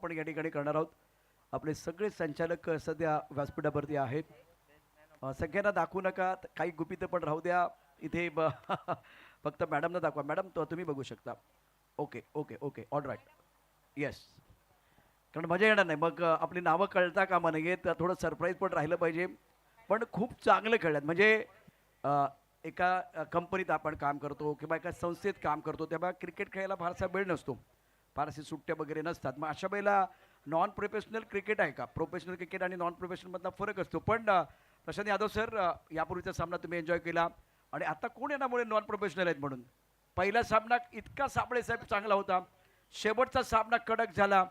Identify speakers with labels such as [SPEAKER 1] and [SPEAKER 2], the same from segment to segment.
[SPEAKER 1] आपण या ठिकाणी करणार आहोत. आपले सगळे संचालक सध्या व्यासपीठावरती आहेत. सगळ्यांना दाखवू नका, काही गुपितं पण राहू द्या इथे. फक्त मॅडमना दाखवा. मॅडम तुम्ही बघू शकता. Okay okay okay all right. Yes, कारण मजा येणार नाही मग. आपली नावं कळता कामा नये, तर थोडं सरप्राईज पण राहिलं पाहिजे. पण खूप चांगलं खेळल्यात. म्हणजे एका कंपनीत आपण काम करतो किंवा एका संस्थेत काम करतो, तेव्हा क्रिकेट खेळायला फारसा वेळ नसतो, फारसे सुट्ट्या वगैरे नसतात. मग अशा वेळेला नॉन प्रोफेशनल क्रिकेट आहे का, प्रोफेशनल क्रिकेट आणि नॉन प्रोफेशनलमधला फरक असतो. पण प्रशांत यादव सर, यापूर्वीचा सामना तुम्ही एन्जॉय केला आणि आता कोण येण्यामुळे नॉन प्रोफेशनल आहेत म्हणून. पहिला सामना इतका साबळे साहेब चांगला होता, शेवटचा सामना कडक झाला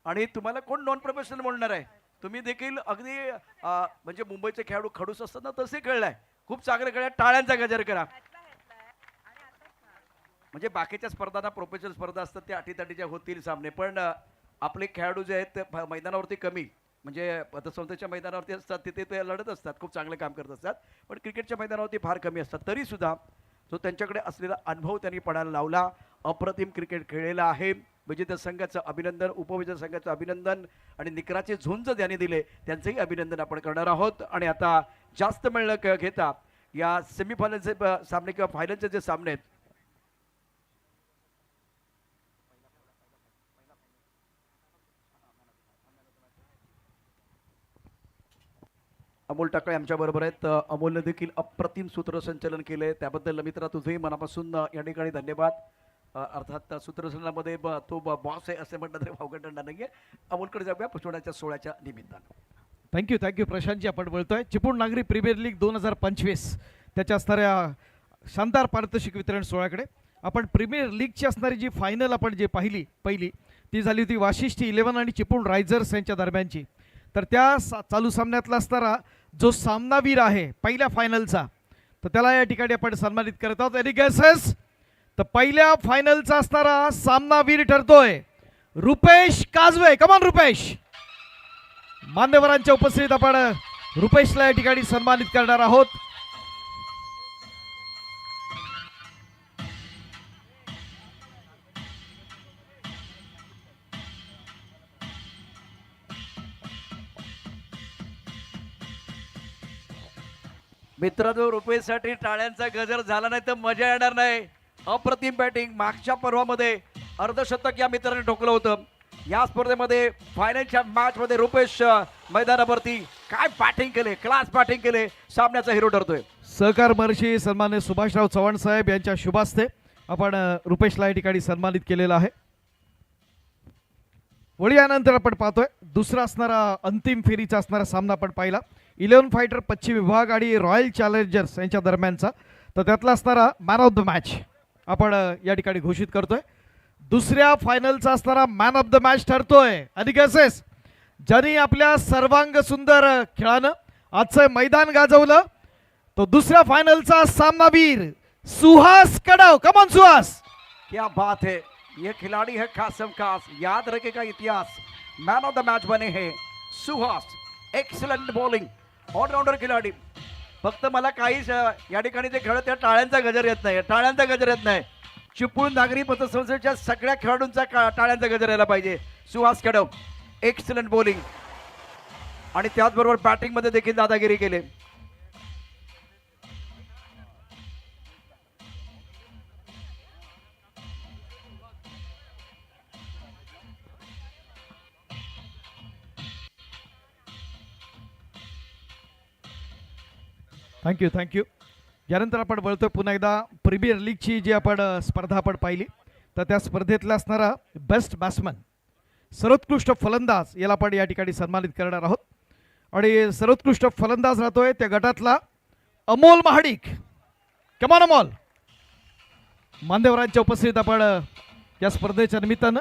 [SPEAKER 1] आणि तुम्हाला कोण नॉन प्रोफेशनल म्हणणार आहे. तुम्ही देखील अगदी म्हणजे मुंबईचे खेळाडू खडूस असतात ना, तसे खेळलाय. खूप चांगलं खेळलाय. टाळ्यांचा गजर करा. म्हणजे बाकीच्या स्पर्धांना प्रोफेशनल स्पर्धा असतात त्या अटीतटीच्या होतील सामने, पण आपले खेळाडू जे आहेत ते मैदानावरती कमी, म्हणजे पतसंस्थेच्या मैदानावरती असतात तिथे ते लढत असतात, खूप चांगले काम करत असतात. पण क्रिकेटच्या मैदानावरती फार कमी असतात. तरीसुद्धा जो त्यांच्याकडे असलेला अनुभव त्यांनी पणाला लावला. अप्रतिम क्रिकेट खेळलेला आहे. विजेते संघाचं अभिनंदन, उपविजेते संघाचं अभिनंदन आणि निकराचे झुंज ज्यांनी दिले त्यांचंही अभिनंदन आपण करणार आहोत. आणि आता जास्त वेळ न घेता या सेमीफायनलचे सामने किंवा फायनलचे जे सामने आहेत, अमोल टाकळे आमच्या बरोबर आहेत. अमोलने देखील अप्रतिम सूत्रसंचलन केले, त्याबद्दल मित्रा तुझेही मनापासून या ठिकाणी धन्यवाद. अर्थात सूत्रसंचलनामध्ये तो बॉस आहे असे म्हटलं तरी वावगं ठरणार नाहीये. अमोलकडे जाऊया पुष्पवण्याच्या सोहळ्याच्या निमित्तानं.
[SPEAKER 2] थँक्यू प्रशांतजी. आपण बोलतोय चिपळूण नागरी प्रीमियर लीग 2025 त्याच्या असणाऱ्या शानदार पारितोषिक वितरण सोहळ्याकडे. आपण प्रीमियर लीगची असणारी जी फायनल आपण जे पहिली ती झाली होती वाशिष्ठी 11 आणि चिपळूण रायझर्स यांच्या दरम्यानची. तर त्या चालू सामन्यातला असणारा जो सामनावीर आहे पहिल्या फायनलचा, तर त्याला या ठिकाणी आपण सन्मानित करत आहोत. Any guesses? तर पहिल्या फायनलचा असणारा सामनावीर ठरतोय रुपेश काजवे. कमान रुपेश. मान्यवरांच्या उपस्थितीत आपण रुपेशला या ठिकाणी सन्मानित करणार आहोत.
[SPEAKER 1] मित्रांनो, रुपयेसाठी टाळ्यांचा गजर झाला नाही तर मजा येणार नाही. अप्रतिम बॅटिंग. मागच्या पर्वामध्ये अर्धशतक या मित्राने ठोकलं होतं. या स्पर्धेमध्ये फायनलच्या मॅच मध्ये रुपेश मैदानावरती काय बॅटिंग केले, क्लास बॅटिंग केले, सामन्याचा हिरो ठरतोय.
[SPEAKER 2] सहकार महर्षी सन्मान्य सुभाषराव चव्हाण साहेब यांच्या शुभास्ते आपण रुपेशला या ठिकाणी सन्मानित केलेला आहे. वळी यानंतर आपण पाहतोय दुसरा असणारा अंतिम फेरीचा असणारा सामना आपण पाहिला 11 फायटर पश्चिम विभाग आणि रॉयल चॅलेंजर्स यांच्या दरम्यानचा. तर त्यातला असणारा मॅन ऑफ द मॅच आपण या ठिकाणी घोषित करतोय. दुसऱ्या फायनलचा असणारा मॅन ऑफ द मॅच ठरतोय अधिकसेस ज्यांनी आपल्या सर्वांग सुंदर खेळानं आजचं मैदान गाजवलं. तो दुसऱ्या फायनलचा सामनावीर सुहास कडव. कमॉन सुहास.
[SPEAKER 1] क्या बात है, ये खिलाड़ी है खासम खास, याद रखेगा इतिहास. मैन ऑफ द मैच बने हैं सुहास. एक्सलेंट बॉलिंग, ऑलराउंडर खिलाडी. फक्त मला काहीच या ठिकाणी जे खेळत त्या टाळ्यांचा गजर येत नाही, टाळ्यांचा गजर येत नाही. चिपळूण नागरी पतसंस्थेच्या सगळ्या खेळाडूंचा टाळ्यांचा गजर यायला पाहिजे. सुहास कडव एक्सलंट बॉलिंग आणि त्याचबरोबर बॅटिंग मध्ये देखील दादागिरी केले.
[SPEAKER 2] थँक्यू. यानंतर आपण बोलतोय पुन्हा एकदा प्रीमियर लीगची जी आपण स्पर्धा आपण पाहिली, तर त्या स्पर्धेतला असणारा बेस्ट बॅट्समन सर्वोत्कृष्ट फलंदाज याला आपण या ठिकाणी सन्मानित करणार आहोत. आणि सर्वोत्कृष्ट फलंदाज राहतोय त्या गटातला अमोल महाडिक. कमान अमोल. मान्यवरांच्या उपस्थितीत आपण या स्पर्धेच्या निमित्तानं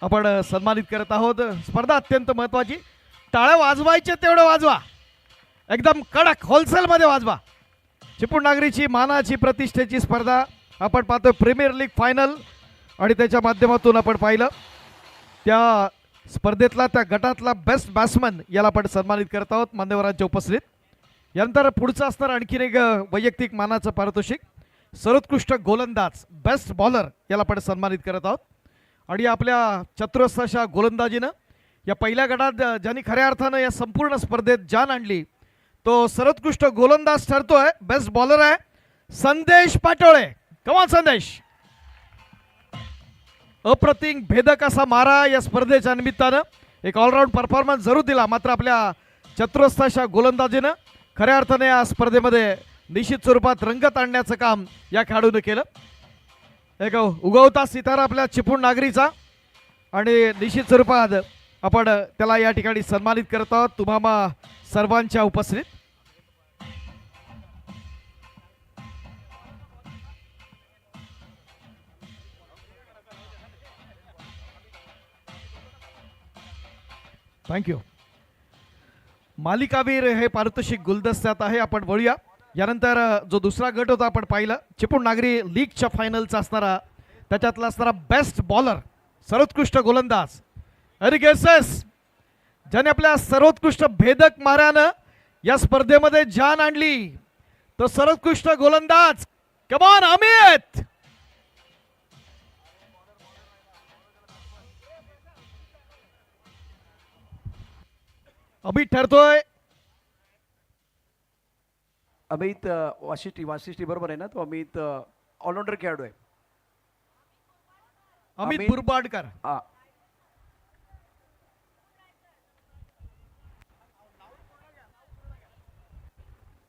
[SPEAKER 2] आपण सन्मानित करत आहोत. स्पर्धा अत्यंत महत्त्वाची. टाळ्या वाजवायचे तेवढं वाजवा, एकदम कडक होलसेलमध्ये वाजवा. चिपळूण नागरीची मानाची प्रतिष्ठेची स्पर्धा आपण पाहतोय प्रीमियर लीग फायनल आणि त्याच्या माध्यमातून आपण पाहिलं त्या स्पर्धेतला त्या गटातला बेस्ट बॅट्समन याला आपण सन्मानित करत आहोत मान्यवरांच्या उपस्थितीत. यानंतर पुढचं असणार आणखीन एक वैयक्तिक मानाचं पारितोषिक सर्वोत्कृष्ट गोलंदाज बेस्ट बॉलर याला आपण सन्मानित करत आहोत. आणि आपल्या चतुरस्र अशा गोलंदाजीनं या पहिल्या गटात ज्यांनी खऱ्या अर्थानं या संपूर्ण स्पर्धेत जान आणली तो सर्वोत्कृष्ट गोलंदाज ठरतोय, बेस्ट बॉलर आहे संदेश पाटोळे. कमाल संदेश. अप्रतिम भेदक असा मारा या स्पर्धेच्या निमित्तानं एक ऑलराऊंड परफॉर्मन्स जरूर दिला, मात्र आपल्या चतुरस्र अशा गोलंदाजीनं खऱ्या अर्थाने या स्पर्धेमध्ये निश्चित स्वरूपात रंगत आणण्याचं काम या खेळाडूने केलं. एक उगवता सितारा आपल्या चिपळूण नागरीचा आणि निश्चित स्वरूपात आपण त्याला या ठिकाणी सन्मानित करत आहोत तुम्हा सर्वांच्या उपस्थितीत. थँक्यू. मालिकावीर हे पारितोषिक गुलदस्त्यात आहे. आपण वळूया. यानंतर जो दुसरा गट होता आपण पाहिलं चिपळूण नागरी लीगच्या फायनलचा असणारा, त्याच्यातला असणारा बेस्ट बॉलर सर्वोत्कृष्ट गोलंदाज एरिगेसेस, ज्याने आपल्या सर्वोत्कृष्ट भेदक माऱ्यानं या स्पर्धेमध्ये जान आणली, तो सर्वोत्कृष्ट गोलंदाज कमान अमित. अमित ठरतोय.
[SPEAKER 1] अमित वाशिष्ठी बरोबर आहे ना, तो अमित ऑलराऊंडर खेळाडू आहे.
[SPEAKER 2] अमित बुरबाडकर.
[SPEAKER 1] हा,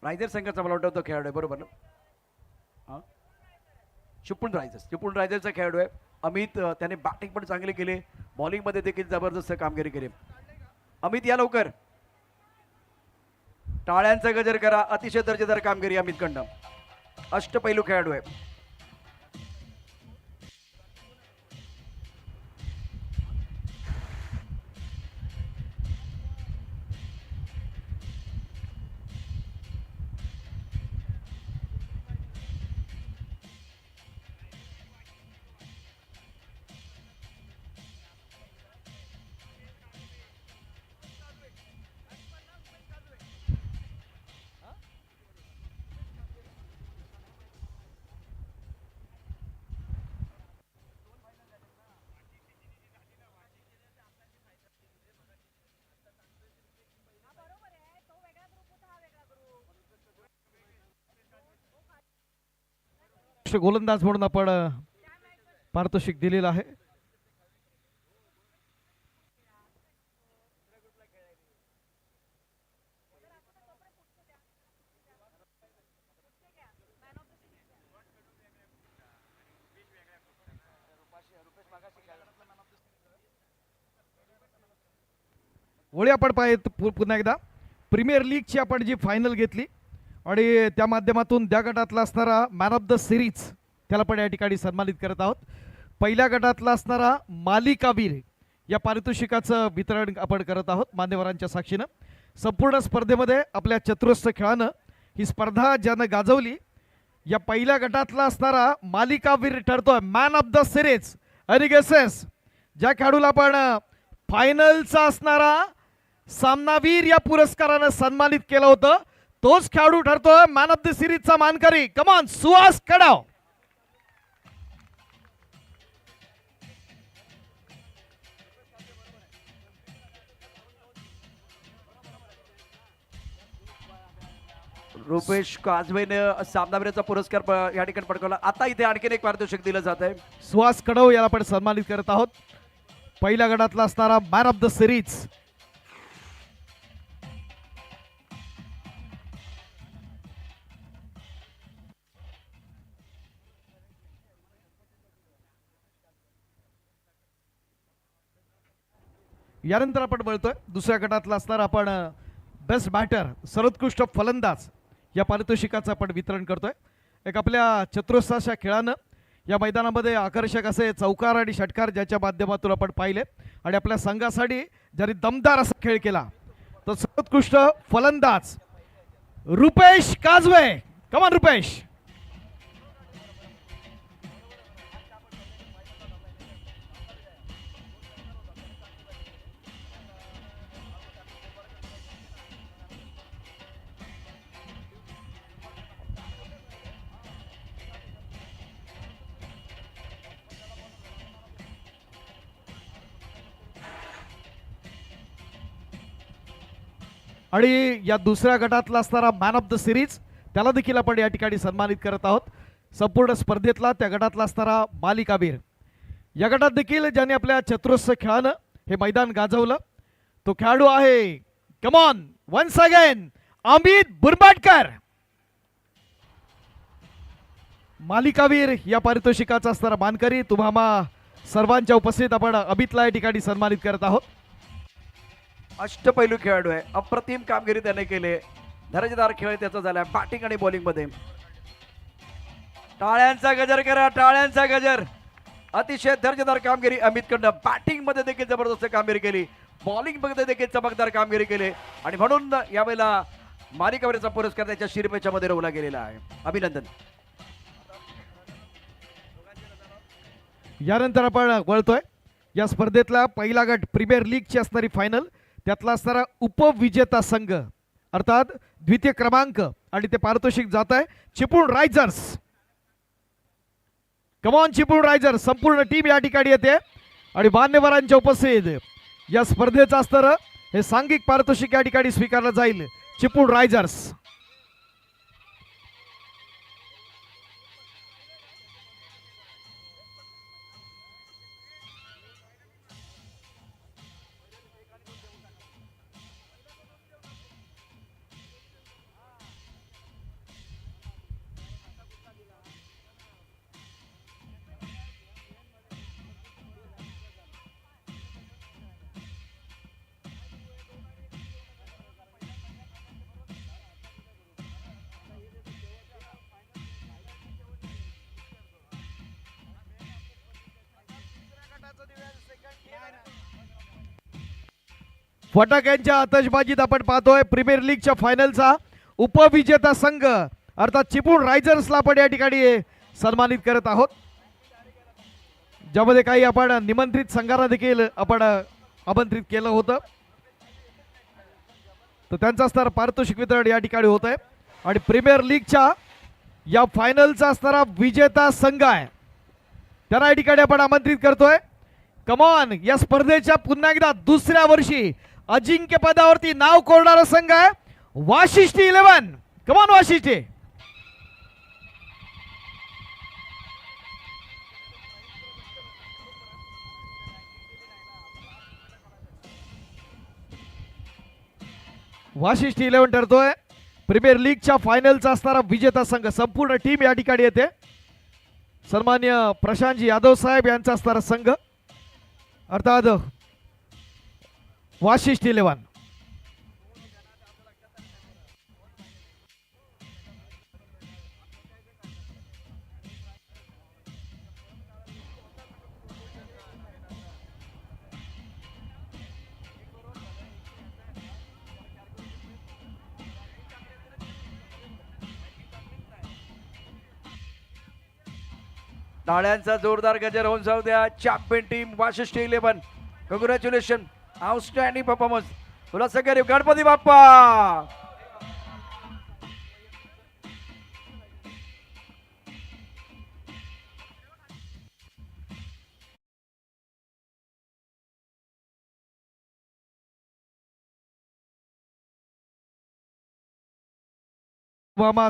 [SPEAKER 1] रायझर संघाचा मला वाटतं तो खेळाडू आहे, बरोबर ना? हा, चिपळूण रायझरचा खेळाडू आहे अमित. त्याने बॅटिंग पण चांगली केली, बॉलिंगमध्ये देखील जबरदस्त कामगिरी केली. अमित या लवकर, टाळ्यांचा गजर करा. अतिशय दर्जेदार कामगिरी अमित कडनं. अष्टपैलू खेळाडू आहे.
[SPEAKER 2] गोलंदाज म्हणून आपण पारितोषिक दिलेलं आहे. वळी आपण पुन्हा एकदा प्रीमियर लीगची आपण जी फायनल घेतली आणि त्या माध्यमातून त्या गटातला असणारा मॅन ऑफ द सिरीज त्याला पण या ठिकाणी सन्मानित करत आहोत. पहिल्या गटातला असणारा मालिकावीर या पारितोषिकाचं वितरण आपण करत आहोत मान्यवरांच्या साक्षीनं. संपूर्ण स्पर्धेमध्ये आपल्या चतुरस्र खेळानं ही स्पर्धा ज्यानं गाजवली, या पहिल्या गटातला असणारा मालिकावीर ठरतोय मॅन ऑफ द सिरीज एरिगेसेस. ज्या खेळाडूला आपण फायनलचा असणारा सामनावीर या पुरस्कारानं सन्मानित केलं होतं, तोच खेळाडू ठरतोय मॅन ऑफ द सिरीजचा मानकरी. कमान सुहास कडाव.
[SPEAKER 1] रुपेश काजवेने सामनावीराचा पुरस्कार या ठिकाणी पटकावला. आता इथे आणखीन एक पारितोषिक दिलं जात आहे.
[SPEAKER 2] सुहास कडाव याला आपण सन्मानित करत आहोत. पहिल्या गटातला असणारा मॅन ऑफ द सिरीज. यानंतर आपण बोलतोय दुसऱ्या गटातला असणारा आपण बेस्ट बॅटर सर्वोत्कृष्ट फलंदाज या पारितोषिकाचं आपण वितरण करतोय. एक आपल्या चतुरस्राच्या खेळानं या मैदानामध्ये आकर्षक असे चौकार आणि षटकार ज्याच्या माध्यमातून आपण पाहिले आणि आपल्या संघासाठी ज्यांनी दमदार असा खेळ केला तो सर्वोत्कृष्ट फलंदाज रुपेश काजवे. कमान रुपेश. आणि या दुसऱ्या गटातला असणारा मॅन ऑफ द सिरीज त्याला देखील आपण या ठिकाणी सन्मानित करत आहोत. संपूर्ण स्पर्धेतला त्या गटातला असणारा मालिकावीर. या गटात देखील ज्यांनी आपल्या चतुरस्र खेळानं हे मैदान गाजवलं तो खेळाडू आहे कमॉन वन्स अगेन अमित बुरबाटकर. मालिकावीर या पारितोषिकाचा असणारा मानकरी तुम्हा सर्वांच्या उपस्थित आपण अमितला या ठिकाणी सन्मानित करत आहोत.
[SPEAKER 1] अष्टपैलू खेळाडू आहे. अप्रतिम कामगिरी त्याने केली. दर्जेदार खेळ त्याचा झाला बॅटिंग आणि बॉलिंग मध्ये. टाळ्यांचा गजर करा, टाळ्यांचा गजर. अतिशय दर्जेदार कामगिरी अमित कडनं. बॅटिंग मध्ये देखील जबरदस्त कामगिरी केली, बॉलिंग मध्ये देखील चमकदार कामगिरी केली आणि म्हणून यावेळेला मालिकावीरचा पुरस्कार त्याच्या शिरपेच्या मध्ये रोवला गेलेला आहे. अभिनंदन.
[SPEAKER 2] यानंतर आपण वळतोय या स्पर्धेतला पहिला गट प्रीमियर लीगची असणारी फायनल त्यातला असणारा उपविजेता संघ अर्थात द्वितीय क्रमांक आणि ते पारितोषिक जात आहे Chiplun risers. Come on Chiplun risers. संपूर्ण टीम या ठिकाणी येते आणि मान्यवरांच्या उपस्थित या स्पर्धेचं असणारं हे सांघिक पारितोषिक या ठिकाणी स्वीकारलं जाईल. चिपळूण रायझर्स. फटाक्यांच्या आतषबाजीत आपण पाहतोय प्रीमियर लीगच्या फायनलचा उपविजेता संघ अर्थात चिपळूण रायझर्सला आपण या ठिकाणी सन्मानित करत आहोत. ज्यामध्ये काही आपण निमंत्रित संघांना देखील आपण आमंत्रित केलं होतं तर त्यांचा असणारा पारितोषिक वितरण या ठिकाणी होत आहे आणि प्रीमियर लीगच्या या फायनलचा असणारा विजेता संघ आहे त्यांना या ठिकाणी आपण आमंत्रित करतोय. कमॉन. या स्पर्धेच्या पुन्हा एकदा दुसऱ्या वर्षी अजिंक्य पदावरती नाव कोरणारा संघ आहे वाशिष्ठी 11. कमॉन वाशिष्ठी. वाशिष्ठी 11 ठरतोय प्रीमियर लीगच्या फायनलचा असणारा विजेता संघ. संपूर्ण टीम या ठिकाणी येते. सन्मान्य प्रशांतजी यादव साहेब यांचा असणारा संघ अर्थात वाशिष्ठी 11.
[SPEAKER 1] टाळ्यांचा जोरदार गजर होऊन जाऊ द्या. Champion team Vashishthi 11. Congratulation. Outstanding performance. तुला सगळे गणपती बाप्पा.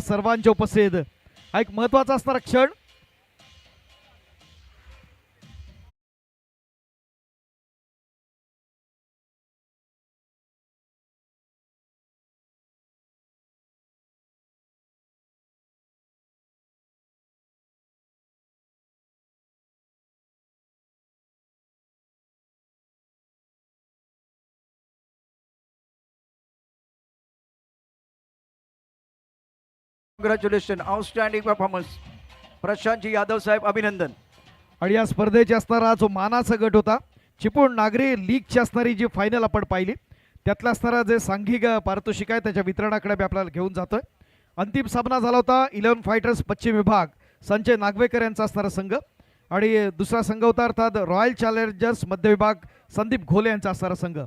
[SPEAKER 2] सर्वांच्या उपस्थित हा एक महत्वाचा असणारा क्षण.
[SPEAKER 1] Congratulation. Outstanding performance. Prashantji Yadav साहेब अभिनंदन.
[SPEAKER 2] आणि या स्पर्धेचा असणारा जो मानाचा गट होता चिपळूण नागरी लीगची असणारी जी फायनल आपण पाहिली त्यातला असणारा जे सांघिक पारितोषिक आहे त्याच्या वितरणाकडे मी आपल्याला घेऊन जातोय. अंतिम सामना झाला होता 11 फायटर्स पश्चिम विभाग संजय नागवेकर यांचा असणारा संघ आणि दुसरा संघ होता अर्थात रॉयल चॅलेंजर्स मध्य विभाग संदीप घोले यांचा असणारा संघ.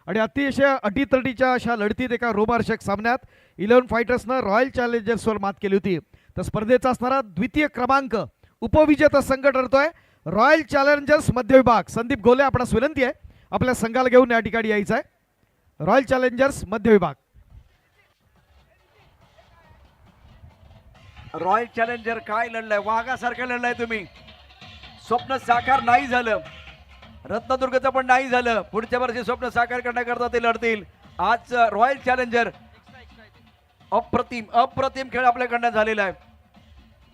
[SPEAKER 2] आणि अतिशय अटीतटीच्या अशा लढतीत एका रोमार्चक सामन्यात 11 फायटर्सनं रॉयल चॅलेंजर्सवर मात केली होती. तर स्पर्धेचा असणारा द्वितीय क्रमांक उपविजेता संघ ठरतोय रॉयल चॅलेंजर्स मध्य विभाग. संदीप घोले आपणास विनंती आहे आपल्या संघाला घेऊन या ठिकाणी यायचं आहे. रॉयल चॅलेंजर्स मध्य विभाग.
[SPEAKER 1] रॉयल चॅलेंजर काय लढलाय, वाघासारखं लढलाय तुम्ही. स्वप्न साकार नाही झालं, रत्नदुर्गचं पण नाही झालं. पुढच्या वर्षी स्वप्न साकार करण्याकरता ते लढतील. आज रॉयल चॅलेंजर अप्रतिम अप्रतिम खेळ आपल्याकडनं झालेला आहे.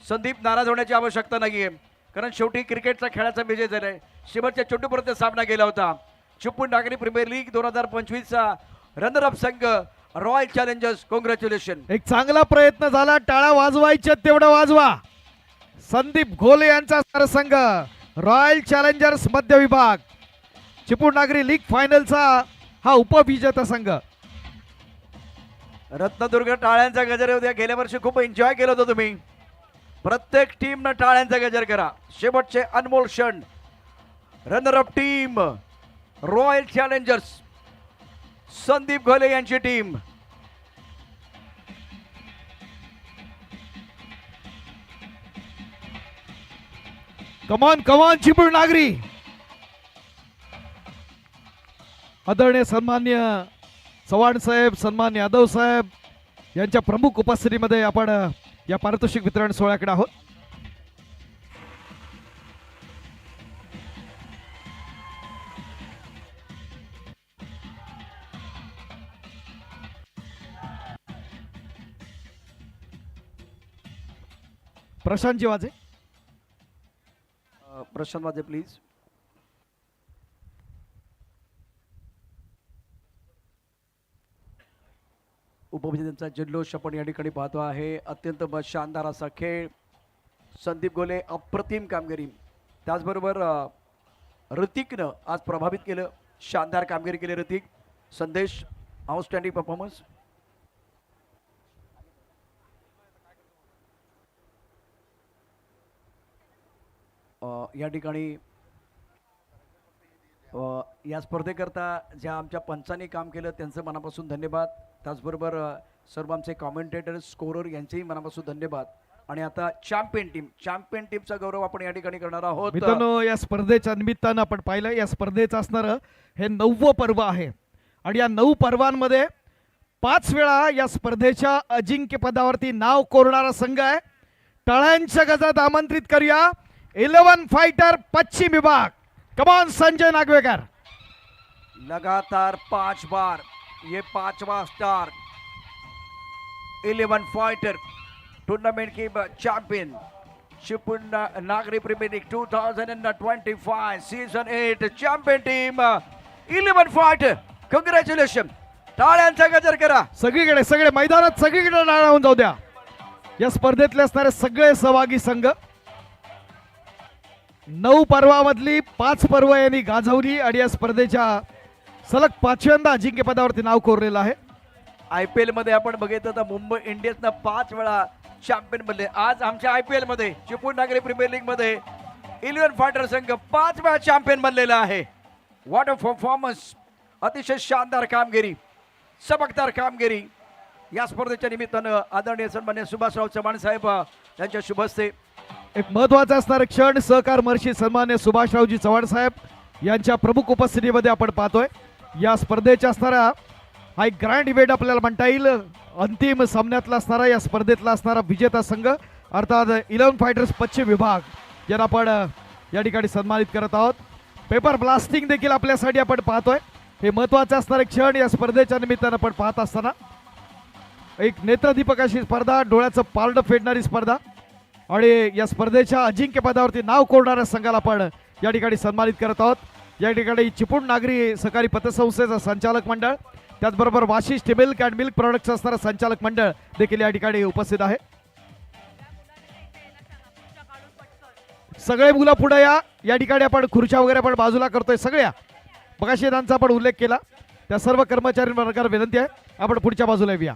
[SPEAKER 1] संदीप नाराज होण्याची आवश्यकता नाहीये, कारण शेवटी क्रिकेटचा खेळाचा विजय झालाय. शेवटच्या चेंडूपर्यंत सामना गेला होता. Chiplun Nagari premier league 2025चा runner up संघ रॉयल चॅलेंजर्स. कॉंग्रॅच्युलेशन.
[SPEAKER 2] एक चांगला प्रयत्न झाला, टाळा वाजवायच्या तेवढं वाजवा. संदीप घोले यांचा सरसंघ रॉयल चॅलेंजर्स मध्य विभाग चिपळूण नागरी लीग फायनलचा हा उपविजेता संघ.
[SPEAKER 1] रत्नदुर्ग टाळ्यांचा गजर होत्या. गेल्या वर्षी खूप एन्जॉय केलं होतं तुम्ही. प्रत्येक टीमनं टाळ्यांचा गजर करा. शेवटचे अनमोल क्षण. Runner up team royal challengers Sandeep Ghole यांची टीम.
[SPEAKER 2] कमॉन कमॉन चिपळूण नागरी. आदरणीय सन्मान्य चव्हाण साहेब, सन्मान्य यादव साहेब यांच्या प्रमुख उपस्थितीमध्ये आपण या पारितोषिक वितरण सोहळ्याकडे आहोत. प्रशांतजी वाजे.
[SPEAKER 1] प्रशांत वाजे प्लीज. उपविजेत्यांचा जल्लोष आपण या ठिकाणी पाहतो आहे. अत्यंत शानदार असा खेळ. संदीप घोले अप्रतिम कामगिरी. त्याचबरोबर ऋतिकनं आज प्रभावित केलं. शानदार कामगिरी केली ऋतिक. संदेश आउटस्टँडिंग परफॉर्मन्स. या ठिकाणी या स्पर्धेकरता ज्या आमच्या पंचांनी काम केलं त्यांचं मनापासून धन्यवाद. त्याचबरोबर सर्व आमचे कॉमेंटेटर, स्कोरर यांचेही मनापासून धन्यवाद. आणि आता चॅम्पियन टीमचा गौरव आपण या ठिकाणी करणार आहोत.
[SPEAKER 2] मित्रांनो, या स्पर्धेच्या निमित्तानं आपण पाहिलं, या स्पर्धेचं असणारं हे 9वं पर्व आहे. आणि या 9 पर्वांमध्ये 5 वेळा या स्पर्धेच्या अजिंक्यपदावरती नाव कोरणारा संघ आहे. टाळ्यांच्या गजात आमंत्रित करूया 11 फायटर पश्चिम विभाग. कमॉन संजय नागवेकर.
[SPEAKER 1] लगातार 5 बार ये 5वां स्टार. 11 फाइटर टूर्नामेंट की champion Chiplun Nagari premier league 2025 season 8 champion team 11 fighter. Congratulation. टाळ्यांचा गजर करा.
[SPEAKER 2] सगळीकडे, सगळे मैदानात सगळीकडे टाळ्या होऊन जाऊ द्या. या स्पर्धेतले असणारे सगळे सहभागी संघ 9 पर्वामधली 5 पर्व यांनी गाजवली आणि या स्पर्धेच्या सलग 5व्यांदा अजिंक्यपदावरती नाव कोरलेलं आहे.
[SPEAKER 1] IPL मध्ये आपण बघितलं तर मुंबई इंडियन्सनं 5 वेळा चॅम्पियन बनले. आज आमच्या IPL मध्ये चिपळूण नागरी प्रीमियर लीग मध्ये 11 फायटर संघ 5 वेळा चॅम्पियन बनलेला आहे. What a performance. अतिशय शानदार कामगिरी, चमकदार कामगिरी. या स्पर्धेच्या निमित्तानं आदरणीय सन्मान्य सुभाषराव चव्हाण साहेब यांच्या शुभ हस्ते
[SPEAKER 2] एक महत्वाचा असणारा क्षण सहकार महर्षी सन्मान्य सुभाषरावजी चव्हाण साहेब यांच्या प्रमुख उपस्थितीमध्ये आपण पाहतोय. या स्पर्धेच्या असणारा हा एक ग्रँड इव्हेंट आपल्याला म्हणता येईल. अंतिम सामन्यातला असणारा या स्पर्धेतला असणारा विजेता संघ अर्थात 11 फायटर्स पश्चिम विभाग यांना आपण या ठिकाणी सन्मानित करत आहोत. पेपर ब्लास्टिंग देखील आपल्यासाठी आपण पाहतोय. हे महत्वाचा असणारे क्षण या स्पर्धेच्या निमित्तानं आपण पाहत असताना एक नेत्रदीपक अशी स्पर्धा, डोळ्याचं पारडं फेडणारी स्पर्धा आणि या स्पर्धेच्या अजिंक्यपदावरती नाव कोरणाऱ्या संघाला आपण या ठिकाणी सन्मानित करत आहोत. या ठिकाणी चिपळूण नागरी सहकारी पतसंस्थेचं संचालक मंडळ, त्याचबरोबर Vasishtha milk and milk products असणारं संचालक मंडळ देखील या ठिकाणी उपस्थित आहे. सगळे मुलं पुढे या ठिकाणी आपण खुर्च्या वगैरे आपण बाजूला करतोय सगळ्या. मगाशी त्यांचा आपण उल्लेख केला त्या सर्व कर्मचारी वर्गाला विनंती आहे आपण पुढच्या बाजूला येऊया.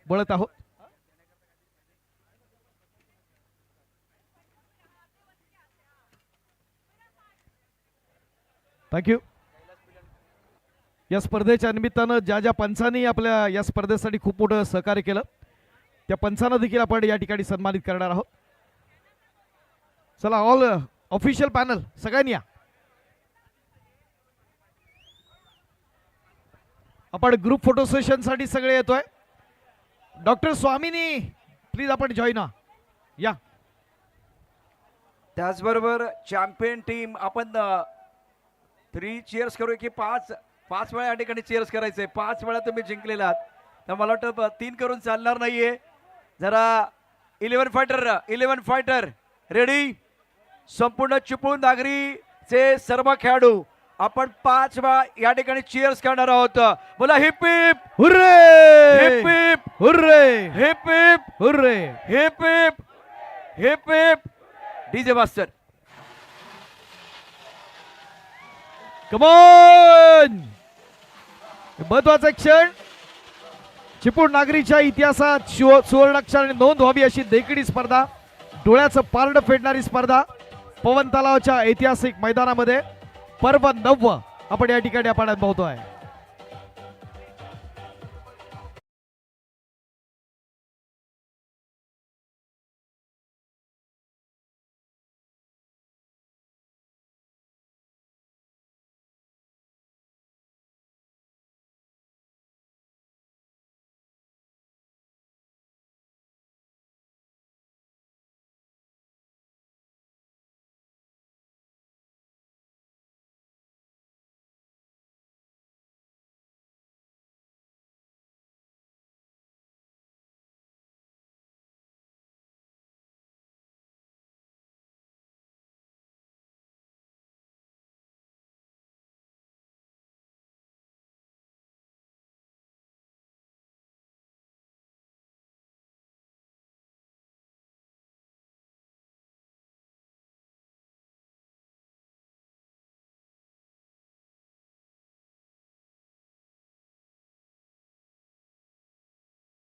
[SPEAKER 2] बोलत आहोत. थँक्यू. या स्पर्धेच्या निमित्तानं ज्या ज्या पंचांनी आपल्या या स्पर्धेसाठी खूप मोठं सहकार्य केलं त्या पंचांना देखील आपण या ठिकाणी सन्मानित करणार आहोत. चला ऑल ऑफिशियल पॅनल सगळ्यांनी या. आपण ग्रुप फोटो सेशन साठी सगळे येतोय. डॉक्टर स्वामीनी प्लीज आपण जॉईन या.
[SPEAKER 1] त्याचबरोबर चॅम्पियन टीम आपण 3 चेअर्स करू की 5 वेळा या ठिकाणी चेअर्स करायचे. 5 वेळा तुम्ही जिंकलेला आहात तर मला वाटतं 3 करून चालणार नाहीये. जरा 11 फायटर रेडी. संपूर्ण चिपळूण नागरीचे सर्व खेळाडू आपण 5 वेळा या ठिकाणी चेअर्स करणार आहोत. बोला heap heap
[SPEAKER 2] hurray
[SPEAKER 1] heap heap
[SPEAKER 2] hurray
[SPEAKER 1] heap heap
[SPEAKER 2] hurray.
[SPEAKER 1] Heap heap heap heap. DJ master
[SPEAKER 2] come on. महत्वाचा क्षण. चिपळूण नागरीच्या इतिहासात सुवर्णाक्षराने नोंद व्हावी अशी देखणी स्पर्धा, डोळ्याचं पारड फेडणारी स्पर्धा पवन तलावाच्या ऐतिहासिक मैदानामध्ये पर्व 9 आपण या ठिकाणी आपण अनुभवतोय.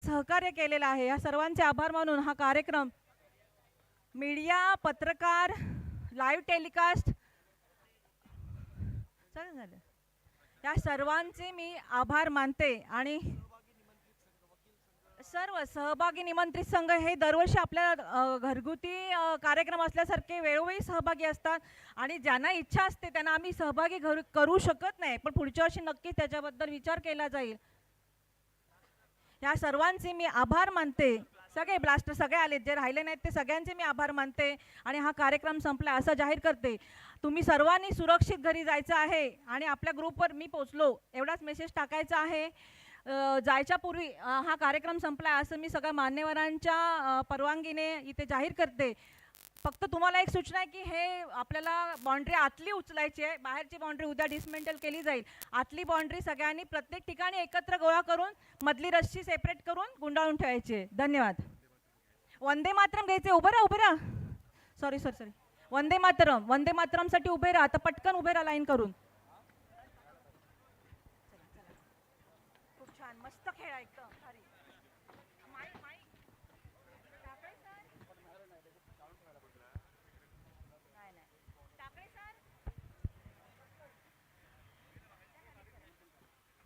[SPEAKER 3] सहकार्य केलेलं आहे. या सर्वांचे आभार मानून हा कार्यक्रम मीडिया, पत्रकार, लाईव्ह टेलिकास्ट झालं, या सर्वांचे मी आभार मानते. आणि सर्व सहभागी निमंत्रित संघ हे दरवर्षी आपल्या घरगुती कार्यक्रम असल्यासारखे वेळोवेळी सहभागी असतात आणि ज्यांना इच्छा असते त्यांना आम्ही सहभागी करू शकत नाही, पण पुढच्या वर्षी नक्कीच त्याच्याबद्दल विचार केला जाईल. या सर्वांचे मी आभार मानते. सगळे ब्लास्टर सगळे आले, जे राहिले नाहीत ते सगळ्यांचे मी आभार मानते आणि हा कार्यक्रम संपला असं जाहीर करते. तुम्ही सर्वांनी सुरक्षित घरी जायचं आहे आणि आपल्या ग्रुपवर मी पोचलो एवढाच मेसेज टाकायचा आहे. जायच्या पूर्वी हा कार्यक्रम संपला असं मी सगळ्या मान्यवरांच्या परवानगीने इथे जाहीर करते. फक्त तुम्हाला एक सूचना आहे की हे आपल्याला बाउंड्री आतली उचलायची आहे, बाहेरची बाउंड्री उद्या डिसमेंटल केली जाईल. आतली बाउंड्री सगळ्यांनी प्रत्येक ठिकाणी एकत्र गोळा करून मधली रस्सी सेपरेट करून गुंडाळून ठेवायची आहे. धन्यवाद. वंदे मातरम घ्यायचे. उभं राहा. सॉरी. वंदे मातरमसाठी उभे राहा. आता पटकन उभे राहा लाईन करून. खूप छान, मस्त खेळा एकदम.